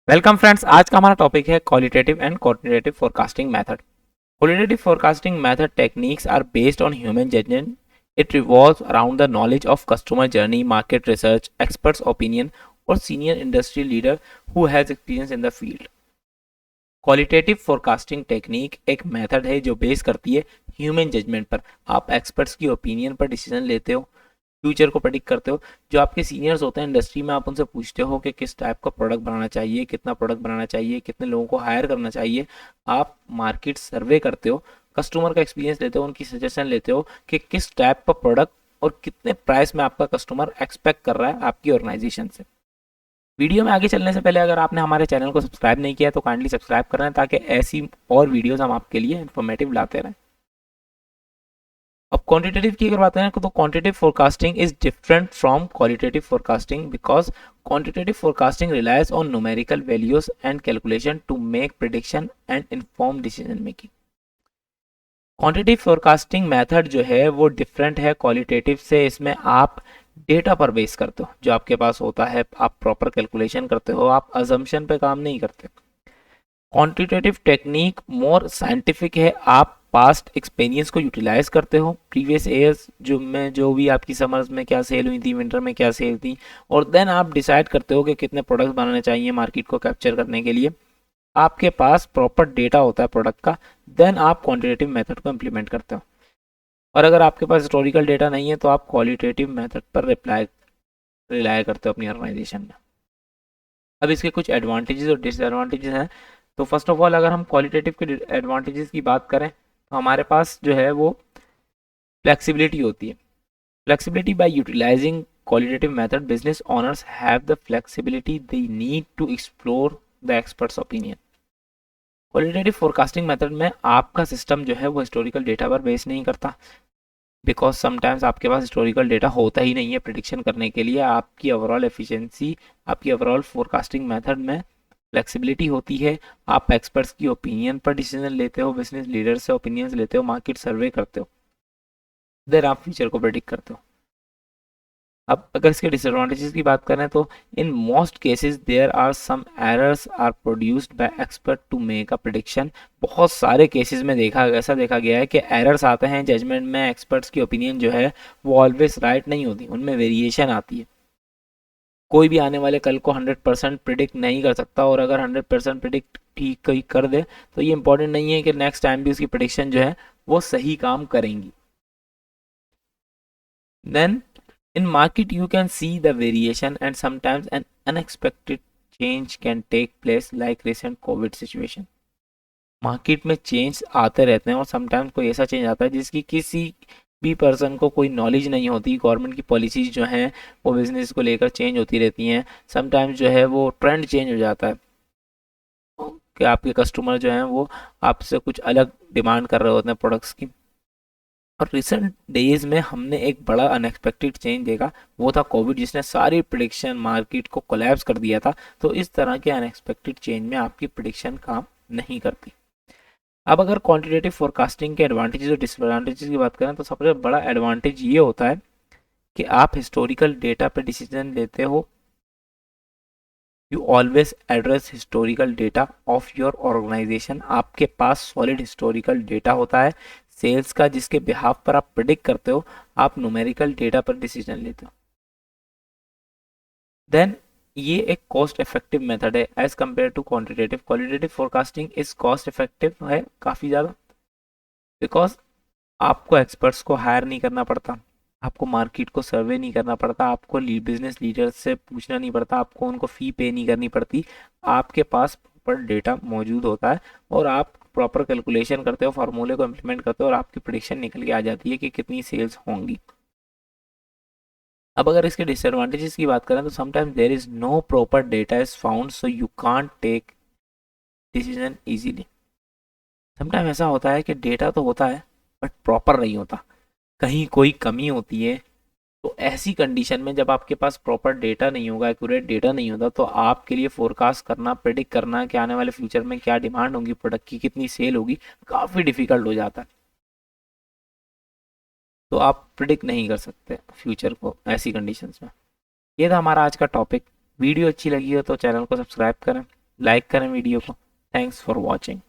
Welcome friends. आज का हमारा टॉपिक है qualitative and quantitative forecasting method. Qualitative forecasting method techniques are based on human judgment. It revolves around the knowledge of customer journey, market research, experts opinion और senior industry leader who has experience in the field. Qualitative forecasting technique एक method है जो base करती है human judgement पर. आप experts की opinion पर डिसीजन लेते हो, फ्यूचर को प्रेडिक्ट करते हो. जो आपके सीनियर्स होते हैं इंडस्ट्री में, आप उनसे पूछते हो कि किस टाइप का प्रोडक्ट बनाना चाहिए, कितना प्रोडक्ट बनाना चाहिए, कितने लोगों को हायर करना चाहिए. आप मार्केट सर्वे करते हो, कस्टमर का एक्सपीरियंस लेते हो, उनकी सजेशन लेते हो कि किस टाइप का प्रोडक्ट और कितने प्राइस में आपका कस्टमर एक्सपेक्ट कर रहा है आपकी ऑर्गेनाइजेशन से. वीडियो में आगे चलने से पहले अगर आपने हमारे चैनल को सब्सक्राइब नहीं किया तो काइंडली सब्सक्राइब कर रहे हैं ताकि ऐसी और वीडियोस हम आपके लिए इन्फॉर्मेटिव लाते रहें. अब क्वांटिटेटिव की अगर बात करें तो quantitative forecasting is different from qualitative forecasting because quantitative forecasting relies on numerical values and calculation to make prediction and inform decision making. Quantitative forecasting method जो है वो डिफरेंट है क्वालिटेटिव से. इसमें आप डेटा पर बेस करते हो, जो आपके पास होता है आप प्रॉपर कैलकुलेशन करते हो, आप अजम्पशन पे काम नहीं करते. क्वांटिटेटिव टेक्निक मोर साइंटिफिक है. आप पास्ट एक्सपीरियंस को यूटिलाइज करते हो, प्रीवियस ईयर्स जो भी आपकी समर्स में क्या सेल हुई थी, विंटर में क्या सेल थी, और देन आप डिसाइड करते हो कि कितने प्रोडक्ट्स बनाने चाहिए मार्केट को कैप्चर करने के लिए. आपके पास प्रॉपर डेटा होता है प्रोडक्ट का, देन आप क्वांटिटेटिव मेथड को इम्प्लीमेंट करते हो. और अगर आपके पास हिस्टोरिकल डेटा नहीं है तो आप क्वालिटेटिव मेथड पर रिलाय करते हो अपनी ऑर्गेनाइजेशन में. अब इसके कुछ एडवांटेजेस और डिसएडवांटेजेस हैं. तो फर्स्ट ऑफ ऑल अगर हम क्वालिटेटिव के एडवांटेजेस की बात करें तो हमारे पास जो है वो फ्लेक्सिबिलिटी होती है. Flexibility by utilising qualitative method business owners have the flexibility they need to explore the experts opinion. Qualitative forecasting method में आपका सिस्टम जो है वो हिस्टोरिकल डेटा पर बेस नहीं करता, बिकॉज समटाइम्स आपके पास हिस्टोरिकल डेटा होता ही नहीं है प्रिडिक्शन करने के लिए. आपकी ओवरऑल एफिशिएंसी, आपकी ओवरऑल फोरकास्टिंग मेथड में फ्लेक्सिबिलिटी होती है. आप एक्सपर्ट्स की ओपिनियन पर डिसीजन लेते हो, बिजनेस लीडर से ओपिनियंस लेते हो, मार्केट सर्वे करते हो, देन आप फ्यूचर को प्रेडिक्ट करते हो. अब अगर इसके डिसएडवांटेजेस की बात करें तो in most cases there are some errors are produced by expert to make a prediction. बहुत सारे केसेस में देखा गया है कि एरर्स आते हैं जजमेंट में. एक्सपर्ट्स की ओपिनियन जो है वो ऑलवेज राइट नहीं होती, उनमें वेरिएशन आती है. कोई भी आने वाले कल को 100% प्रिडिक्ट नहीं कर सकता, और अगर 100% प्रिडिक्ट ठीक कोई कर दे तो ये इंपॉर्टेंट नहीं है कि नेक्स्ट टाइम भी उसकी प्रिडिक्शन जो है वो सही काम करेंगी. Then in market you can see the variation and sometimes an unexpected change can take place like recent covid situation. Market में चेंज आते रहते हैं और समटाइम्स कोई ऐसा चेंज आता है जिसकी किसी भी पर्सन को कोई नॉलेज नहीं होती. गवर्नमेंट की पॉलिसीज जो हैं वो बिजनेस को लेकर चेंज होती रहती हैं. समटाइम्स जो है वो ट्रेंड चेंज हो जाता है कि आपके कस्टमर जो हैं वो आपसे कुछ अलग डिमांड कर रहे होते हैं प्रोडक्ट्स की. और रिसेंट डेज में हमने एक बड़ा अनएक्सपेक्टेड चेंज देखा, वो था कोविड, जिसने सारी प्रिडिक्शन मार्केट को कोलैप्स कर दिया था. तो इस तरह के अनएक्सपेक्टेड चेंज में आपकी प्रिडिक्शन काम नहीं करती. अब अगर क्वांटिटेटिव फोरकास्टिंग के एडवांटेजेस और डिसएडवांटेजेस की बात करें तो सबसे बड़ा एडवांटेज ये होता है कि आप हिस्टोरिकल डेटा पे डिसीजन लेते हो. You always address historical data of your organisation. आपके पास सॉलिड हिस्टोरिकल डेटा होता है सेल्स का, जिसके बिहाफ पर आप प्रिडिक्ट करते हो. आप न्यूमेरिकल डेटा पर डिसीजन लेते हो. देन ये एक कॉस्ट इफेक्टिव मेथड है as compare to quantitative. Qualitative forecasting is cost effective है काफ़ी ज़्यादा, बिकॉज आपको एक्सपर्ट्स को हायर नहीं करना पड़ता, आपको मार्केट को सर्वे नहीं करना पड़ता, आपको बिजनेस लीडर से पूछना नहीं पड़ता, आपको उनको फ़ी पे नहीं करनी पड़ती. आपके पास प्रॉपर डेटा मौजूद होता है और आप प्रॉपर कैलकुलेशन करते हो, फार्मूले को इम्प्लीमेंट करते हो और आपकी प्रेडिक्शन निकल के आ जाती है कि कितनी सेल्स होंगी. अब अगर इसके डिसएडवांटेजेस की बात करें तो sometimes there is no proper data is found so you can't take decision easily. Sometime ऐसा होता है कि डेटा तो होता है बट प्रॉपर नहीं होता, कहीं कोई कमी होती है. तो ऐसी कंडीशन में जब आपके पास प्रॉपर डेटा नहीं होगा, एक्यूरेट डेटा नहीं होता, तो आपके लिए फोरकास्ट करना, प्रेडिक्ट करना कि आने वाले फ्यूचर में क्या डिमांड होगी प्रोडक्ट की, कितनी सेल होगी, काफ़ी डिफिकल्ट हो जाता है. तो आप प्रिडिक्ट नहीं कर सकते फ्यूचर को ऐसी कंडीशंस में. ये था हमारा आज का टॉपिक. वीडियो अच्छी लगी हो तो चैनल को सब्सक्राइब करें. लाइक करें वीडियो को। Thanks for watching.